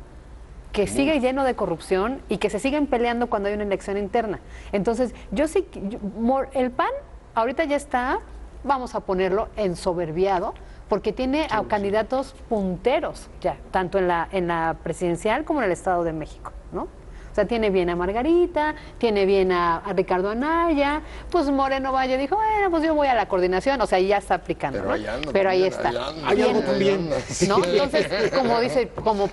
que sigue lleno de corrupción y que se siguen peleando cuando hay una elección interna. Entonces, el PAN ahorita ya está, vamos a ponerlo, ensoberbiado, porque tiene a candidatos punteros ya, tanto en la presidencial como en el Estado de México, ¿no? O sea, tiene bien a Margarita, tiene bien a Ricardo Anaya, pues Moreno Valle dijo, bueno, pues yo voy a la coordinación, o sea, ya está aplicando, pero ahí está. Hay algo también. ¿No? Entonces, como dice,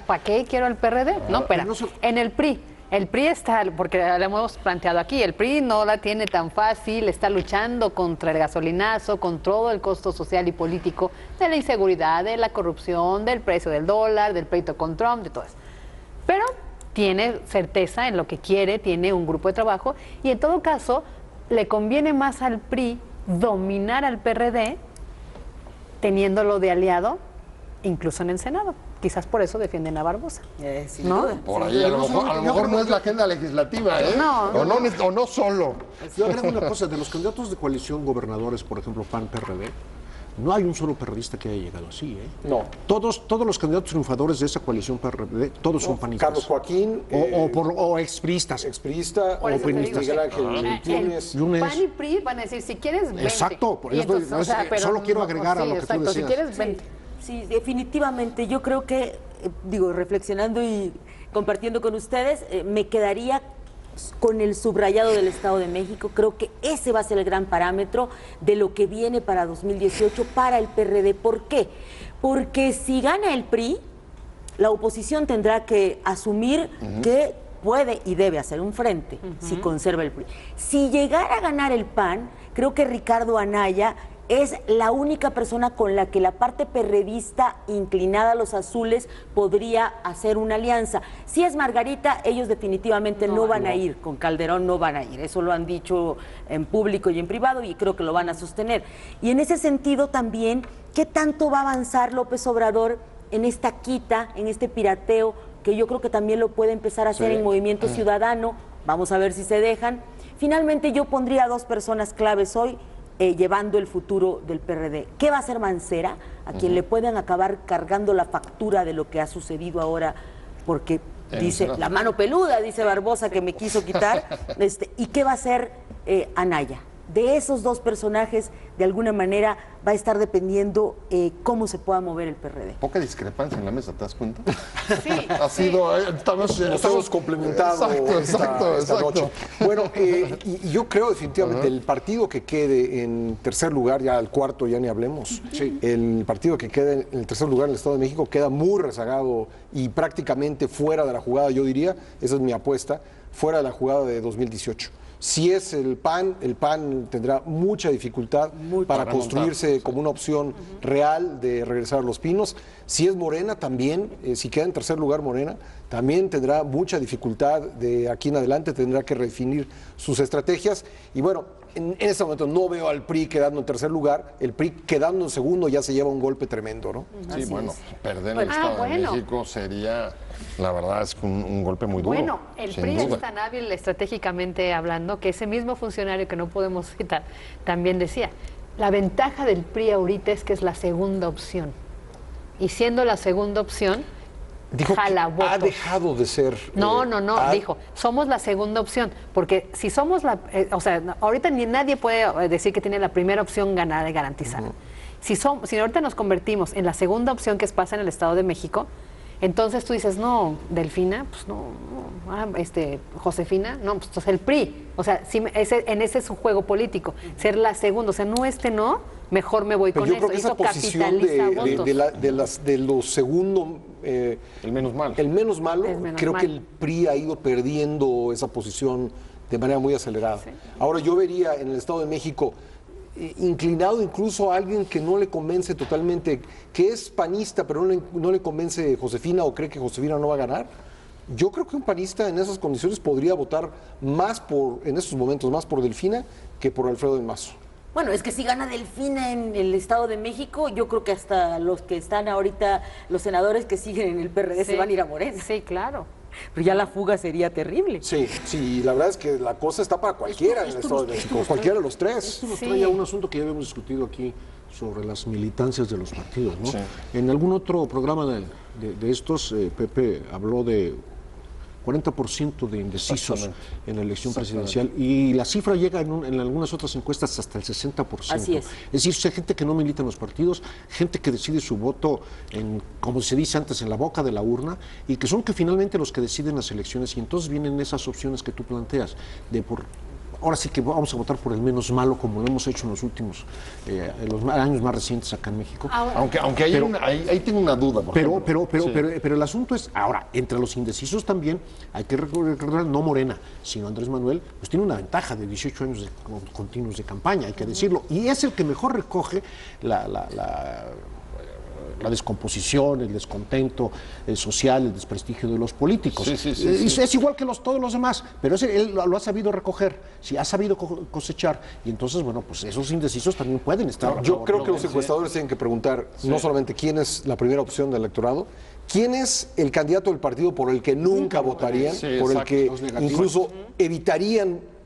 ¿para qué quiero el PRD? No, pero en el PRI está, porque lo hemos planteado aquí, el PRI no la tiene tan fácil, está luchando contra el gasolinazo, con todo el costo social y político de la inseguridad, de la corrupción, del precio del dólar, del pleito con Trump, de todo eso. Pero tiene certeza en lo que quiere, tiene un grupo de trabajo y en todo caso le conviene más al PRI dominar al PRD teniéndolo de aliado, incluso en el Senado. Quizás por eso defienden a Barbosa. ¿No? Por ahí, a lo mejor no es la agenda legislativa, o no solo. Yo agrego una cosa, de los candidatos de coalición gobernadores, por ejemplo, PAN-PRD, no hay un solo perredista que haya llegado así, No. Todos los candidatos triunfadores de esa coalición PRD, todos son panistas. Carlos Joaquín. O expriistas. Expriista o panistas. Miguel Ángel Yunes. PAN y PRI van a decir, si quieres, vente. Exacto, por eso solo quiero agregar a lo que tú decías. Si quieres, vente. Sí, definitivamente. Yo creo que, reflexionando y compartiendo con ustedes, me quedaría con el subrayado del Estado de México. Creo que ese va a ser el gran parámetro de lo que viene para 2018 para el PRD. ¿Por qué? Porque si gana el PRI, la oposición tendrá que asumir que puede y debe hacer un frente si conserva el PRI. Si llegara a ganar el PAN, creo que Ricardo Anaya es la única persona con la que la parte perredista inclinada a los azules podría hacer una alianza. Si es Margarita, ellos definitivamente no van a ir, con Calderón no van a ir, eso lo han dicho en público y en privado y creo que lo van a sostener. Y en ese sentido también, ¿qué tanto va a avanzar López Obrador en esta quita, en este pirateo, que yo creo que también lo puede empezar a hacer en Movimiento Ciudadano? Vamos a ver si se dejan. Finalmente yo pondría a 2 personas claves hoy, llevando el futuro del PRD. ¿Qué va a hacer Mancera? A quien le puedan acabar cargando la factura de lo que ha sucedido ahora, porque dice, la mano peluda, dice Barbosa, que me quiso quitar. ¿Y qué va a hacer Anaya? De esos 2 personajes, de alguna manera, va a estar dependiendo cómo se pueda mover el PRD. Poca discrepancia en la mesa, ¿te das cuenta? Sí. Ha sido, Nos hemos complementado esta noche. Bueno, y yo creo definitivamente el partido que quede en tercer lugar, ya al cuarto ya ni hablemos, el partido que quede en el tercer lugar en el Estado de México queda muy rezagado y prácticamente fuera de la jugada, yo diría, esa es mi apuesta, fuera de la jugada de 2018. Si es el PAN tendrá mucha dificultad para construirse como una opción real de regresar a Los Pinos. Si es Morena también, si queda en tercer lugar Morena, también tendrá mucha dificultad de aquí en adelante, tendrá que redefinir sus estrategias. Y bueno, en este momento no veo al PRI quedando en tercer lugar, el PRI quedando en segundo ya se lleva un golpe tremendo, ¿no? Sí, bueno, perder el Estado de México sería, la verdad, es un golpe muy duro. Bueno, el PRI es tan hábil estratégicamente hablando que ese mismo funcionario que no podemos citar también decía, la ventaja del PRI ahorita es que es la segunda opción. Y siendo la segunda opción, dijo jala que votos. ha dejado de ser... No, dijo, somos la segunda opción, porque si somos la... o sea, ahorita ni nadie puede decir que tiene la primera opción ganada y garantizada. Si ahorita nos convertimos en la segunda opción que pasa en el Estado de México, entonces tú dices, no, Delfina, pues no, Josefina, no, pues entonces el PRI. O sea, en ese es su juego político, ser la segunda, o sea, no, mejor me voy Pero con yo eso. creo que esa posición de los segundos... el menos malo. El menos malo, creo que el PRI ha ido perdiendo esa posición de manera muy acelerada. Sí. Ahora yo vería en el Estado de México inclinado incluso a alguien que no le convence totalmente, que es panista, pero no le convence Josefina o cree que Josefina no va a ganar. Yo creo que un panista en esas condiciones podría votar en estos momentos, más por Delfina que por Alfredo del Mazo. Bueno, es que si gana Delfina en el Estado de México, yo creo que hasta los que están ahorita, los senadores que siguen en el PRD se van a ir a Morena. Sí, claro. Pero ya la fuga sería terrible. Sí, la verdad es que la cosa está para cualquiera en el Estado de México, cualquiera de los 3. Esto nos trae a un asunto que ya habíamos discutido aquí sobre las militancias de los partidos, ¿no? Sí. En algún otro programa de estos, Pepe habló de 40% de indecisos en la elección presidencial y la cifra llega en algunas otras encuestas hasta el 60%. Así es. Es decir, gente que no milita en los partidos, gente que decide su voto como se dice antes, en la boca de la urna y que son finalmente los que deciden las elecciones y entonces vienen esas opciones que tú planteas ahora sí que vamos a votar por el menos malo, como lo hemos hecho en los últimos, los años más recientes acá en México. Aunque ahí tengo una duda. Pero el asunto es, ahora, entre los indecisos también, hay que recordar, no Morena, sino Andrés Manuel, pues tiene una ventaja de 18 años continuos de campaña, hay que decirlo, y es el que mejor recoge la descomposición, el descontento social, el desprestigio de los políticos. Es igual que todos los demás, pero él lo ha sabido recoger, ha sabido cosechar, y entonces, bueno, pues esos indecisos también pueden estar. Yo creo que los encuestadores tienen que preguntar no solamente quién es la primera opción del electorado, quién es el candidato del partido por el que nunca votarían, por el que incluso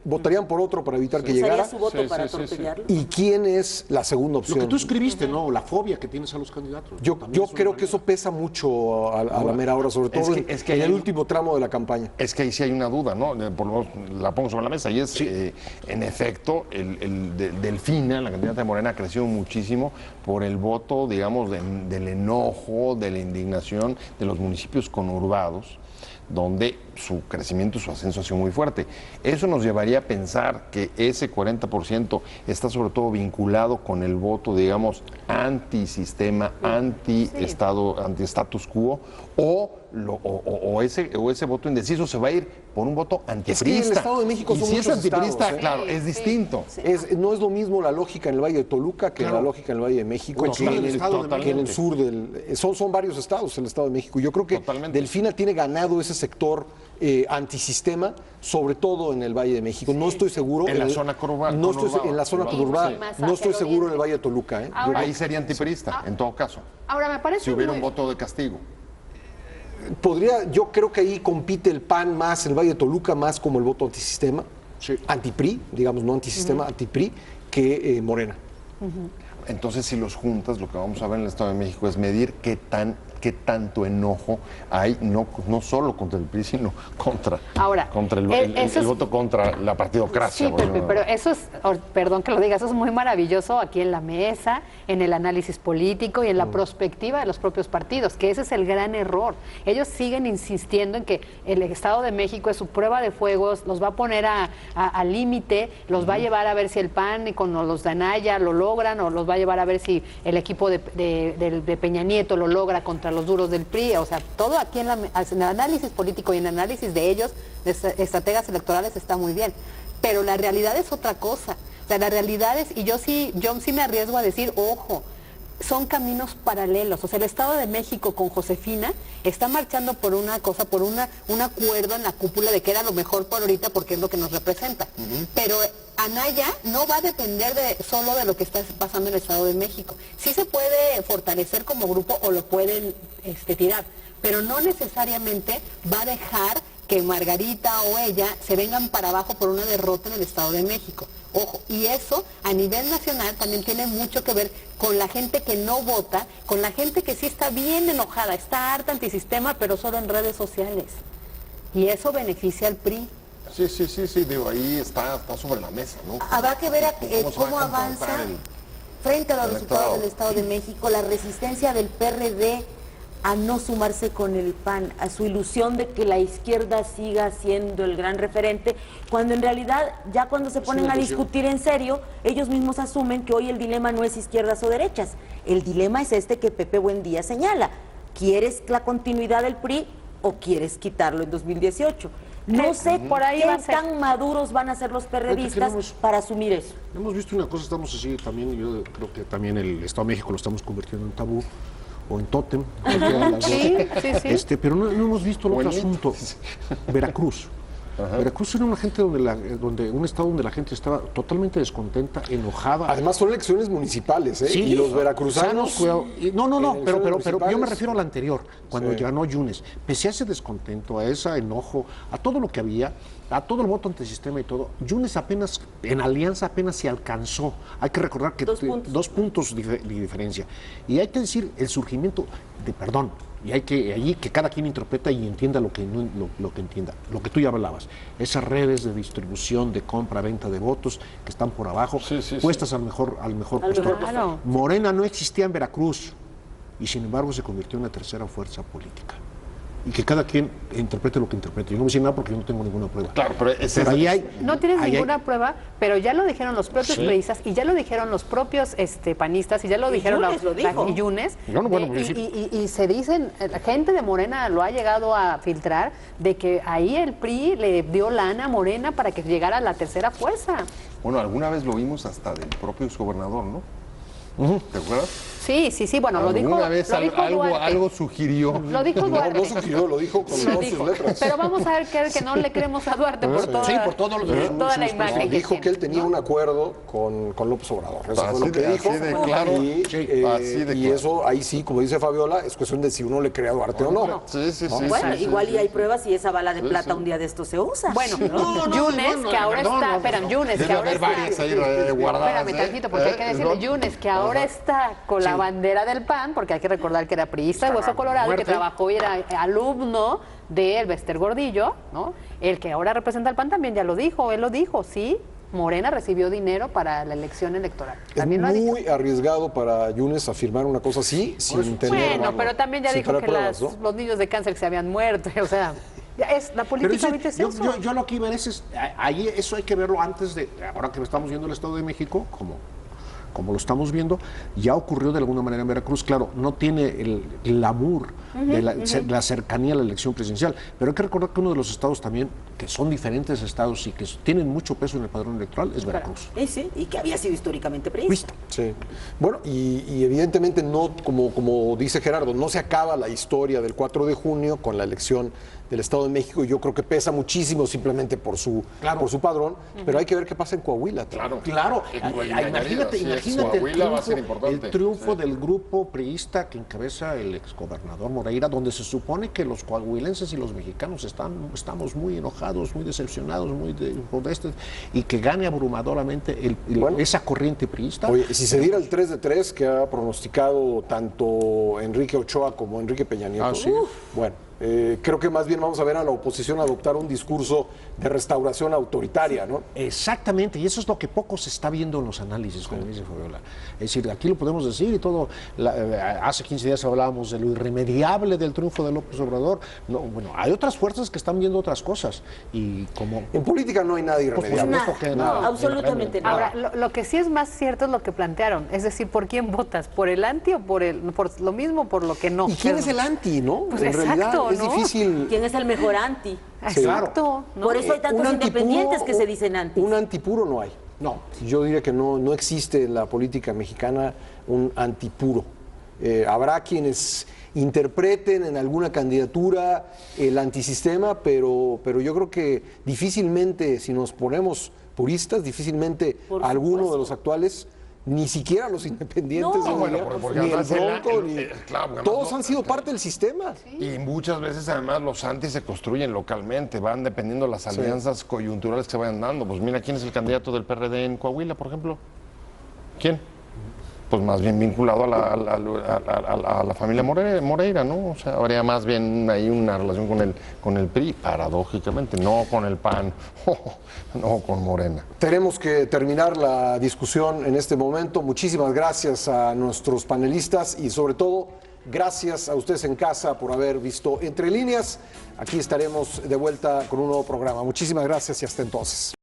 votarían por otro para evitar que llegara. Su voto para torpedearlo. ¿Y quién es la segunda opción? Lo que tú escribiste, ¿no? La fobia que tienes a los candidatos. Yo creo que eso pesa mucho a la mera hora, sobre todo en el último tramo de la campaña. Es que ahí sí hay una duda, ¿no? Por lo menos la pongo sobre la mesa y es, en efecto, Delfina, la candidata de Morena, ha crecido muchísimo por el voto, digamos, del enojo, de la indignación de los municipios conurbados, donde su crecimiento y su ascenso ha sido muy fuerte. Eso nos llevaría a pensar que ese 40% está sobre todo vinculado con el voto, digamos, antisistema, anti-estado, anti-status quo, o ese voto indeciso se va a ir por un voto antiprista. Es que en el Estado de México y son si es muchos antiprista, estados, ¿eh? claro, es distinto. No es lo mismo la lógica en el Valle de Toluca que la lógica en el Valle de México, O en que, el Estado de que en el México. sur son varios estados el Estado de México. Yo creo que Totalmente. Delfina tiene ganado ese sector antisistema, sobre todo en el Valle de México. No estoy seguro. En la zona conurbada. No estoy en la zona conurbada. Sí. No estoy seguro en el Valle de Toluca. ¿eh? Ahora- Ahí sería antiprista, en todo caso. Ahora, me parece Si hubiera un muy- voto de castigo. Yo creo que ahí compite el PAN más, el Valle de Toluca más como el voto antisistema, anti-PRI, digamos, no antisistema, anti-PRI, que Morena. Entonces, si los juntas, lo que vamos a ver en el Estado de México es medir qué tanto enojo hay, no solo contra el PRI, sino contra eso el es- voto contra la partidocracia. Sí, por Pepe, ejemplo. pero eso es, perdón que lo diga, eso es muy maravilloso aquí en la mesa, en el análisis político y en la prospectiva de los propios partidos, que ese es el gran error. Ellos siguen insistiendo en que el Estado de México es su prueba de fuegos, los va a poner al límite, los va a llevar a ver si el PAN con los de Anaya lo logran, o los va a llevar a ver si el equipo de Peña Nieto lo logra contra los duros del PRI. O sea, todo aquí en el análisis político y en el análisis de ellos, de estrategas electorales, está muy bien. Pero la realidad es otra cosa. O sea, la realidad es, y yo sí me arriesgo a decir, ojo, son caminos paralelos. O sea, el Estado de México con Josefina está marchando por una cosa, por un acuerdo en la cúpula de que era lo mejor por ahorita porque es lo que nos representa. Pero Anaya no va a depender solo de lo que está pasando en el Estado de México. Sí se puede fortalecer como grupo o lo pueden tirar, pero no necesariamente va a dejar que Margarita o ella se vengan para abajo por una derrota en el Estado de México. Ojo, y eso a nivel nacional también tiene mucho que ver con la gente que no vota, con la gente que sí está bien enojada, está harta antisistema, pero solo en redes sociales. Y eso beneficia al PRI. Sí, digo, ahí está sobre la mesa, ¿no? Habrá que ver ¿Cómo se va cómo a comportar avanza el- frente a los el resultados electorado? del Estado de México, la resistencia del PRD a no sumarse con el PAN, a su ilusión de que la izquierda siga siendo el gran referente, cuando en realidad ya cuando se ponen a discutir en serio, ellos mismos asumen que hoy el dilema no es izquierdas o derechas, el dilema es este que Pepe Buendía señala: ¿quieres la continuidad del PRI o quieres quitarlo en 2018? No sé por ahí va a qué ser. tan maduros van a ser los perredistas queremos- para asumir eso. Hemos visto una cosa, estamos así también, yo creo que también el Estado de México lo estamos convirtiendo en tabú o en tótem, cualquiera de las dos. Sí. Pero no hemos visto el O otro en mito. asunto, Veracruz. Veracruz era un estado donde la gente estaba totalmente descontenta, enojada. Además son elecciones municipales, ¿eh? Sí, y los veracruzanos... cuidado. No, en pero elecciones yo me municipales- refiero a la anterior, cuando Sí. ganó Yunes. Pese a ese descontento, a ese enojo, a todo lo que había, a todo el voto antisistema y todo, Yunes apenas, en alianza apenas se alcanzó. Hay que recordar que 2 puntos. de diferencia. Y hay que decir el surgimiento y hay que allí que cada quien interpreta y entienda lo que entienda, lo que tú ya hablabas, esas redes de distribución, de compra, venta de votos que están por abajo, puestas al mejor postor. Claro. Morena no existía en Veracruz y sin embargo se convirtió en la tercera fuerza política. Y que cada quien interprete lo que interprete. Yo no me sé nada porque yo no tengo ninguna prueba. Claro, pero ahí hay... No tienes ahí hay- ninguna prueba, pero ya lo dijeron los propios priistas y ya lo dijeron los propios panistas y ya lo dijeron Yunes lo dijo. y Yunes. Bueno, pues Y se dicen, la gente de Morena lo ha llegado a filtrar, de que ahí el PRI le dio lana a Morena para que llegara a la tercera fuerza. Bueno, alguna vez lo vimos hasta del propio exgobernador, ¿no? ¿Te acuerdas? Sí, bueno, lo dijo, Alguna vez lo dijo Duarte. algo sugirió. Lo dijo No, Duarte. no sugirió, lo dijo con Lo todas sus dijo. letras. Pero vamos a ver que no le creemos a Duarte por toda, Sí, por todo lo- toda la sus imagen que Dijo tiene. que él tenía un acuerdo con López Obrador. Eso fue Así lo que de- dijo. así de claro. Y, Sí, así de y claro. eso, ahí sí, como dice Fabiola, es cuestión de si uno le cree a Duarte o no. Sí. Bueno, igual y hay pruebas y esa bala de plata un día de esto se usa. Bueno, Yunes, que ahora está, Yunes, que Debe ahora haber está. varias ahí guardadas. Espérame tantito, porque hay que decirle, Yunes, que ahora está con la bandera del PAN, porque hay que recordar que era priista de Hueso Colorado, que trabajó y era alumno de Elbester Gordillo, ¿no? El que ahora representa al PAN también ya lo dijo, él lo dijo, sí, Morena recibió dinero para la elección electoral. Es También lo ha dicho. muy arriesgado para Yunes afirmar una cosa así sin tener... Bueno, pero también ya sin dijo tener que pruebas, ¿no? los niños de cáncer que se habían muerto, o sea... La políticamente es eso. yo lo que iba a decir es, ahí eso hay que verlo antes de, ahora que estamos viendo el Estado de México, como lo estamos viendo, ya ocurrió de alguna manera en Veracruz. Claro, no tiene el glamour de la cercanía a la elección presidencial, pero hay que recordar que uno de los estados también, que son diferentes estados y que tienen mucho peso en el padrón electoral, es Veracruz. Sí, y que había sido históricamente priista. Sí. Bueno, y evidentemente no, como dice Gerardo, no se acaba la historia del 4 de junio con la elección del Estado de México, y yo creo que pesa muchísimo simplemente por su padrón, pero hay que ver qué pasa en Coahuila. Claro. Imagínate Coahuila va a ser importante. el triunfo del grupo priista que encabeza el exgobernador Moreira, donde se supone que los coahuilenses y los mexicanos estamos muy enojados, muy decepcionados, y que gane abrumadoramente esa corriente priista. Oye, si se diera el 3-3 que ha pronosticado tanto Enrique Ochoa como Enrique Peña Nieto, ¿sí? Bueno, creo que más bien vamos a ver a la oposición adoptar un discurso de restauración autoritaria, ¿no? Exactamente, y eso es lo que poco se está viendo en los análisis, como dice Fabiola. Es decir, aquí lo podemos decir y todo. Hace 15 días hablábamos de lo irremediable del triunfo de López Obrador. No, bueno, hay otras fuerzas que están viendo otras cosas. Y como en política no hay nada irremediable. Absolutamente nada. Ahora, lo que sí es más cierto es lo que plantearon, es decir, ¿por quién votas? ¿Por el anti o por lo mismo o por lo que no? ¿Y quién es el anti, no? Pues en exacto, realidad es ¿no? difícil. ¿Quién es el mejor anti? Exacto. ¿no? Por eso hay tantos Un antipuro, independientes que se dicen anti. Un antipuro no hay. No, yo diría que no existe en la política mexicana un antipuro. Habrá quienes interpreten en alguna candidatura el antisistema, pero yo creo que difícilmente, si nos ponemos puristas, difícilmente alguno de los actuales, ni siquiera los independientes, No, bueno, porque ni el además Bronco, claro, además todos no, han sido parte del sistema. Y muchas veces además los antis se construyen localmente, van dependiendo de las alianzas coyunturales que se vayan dando. Pues mira, ¿quién es el candidato del PRD en Coahuila, por ejemplo? ¿Quién? Pues más bien vinculado a la familia Moreira, ¿no? O sea, habría más bien ahí una relación con el PRI, paradójicamente, no con el PAN, no con Morena. Tenemos que terminar la discusión en este momento. Muchísimas gracias a nuestros panelistas y sobre todo gracias a ustedes en casa por haber visto Entre Líneas. Aquí estaremos de vuelta con un nuevo programa. Muchísimas gracias y hasta entonces.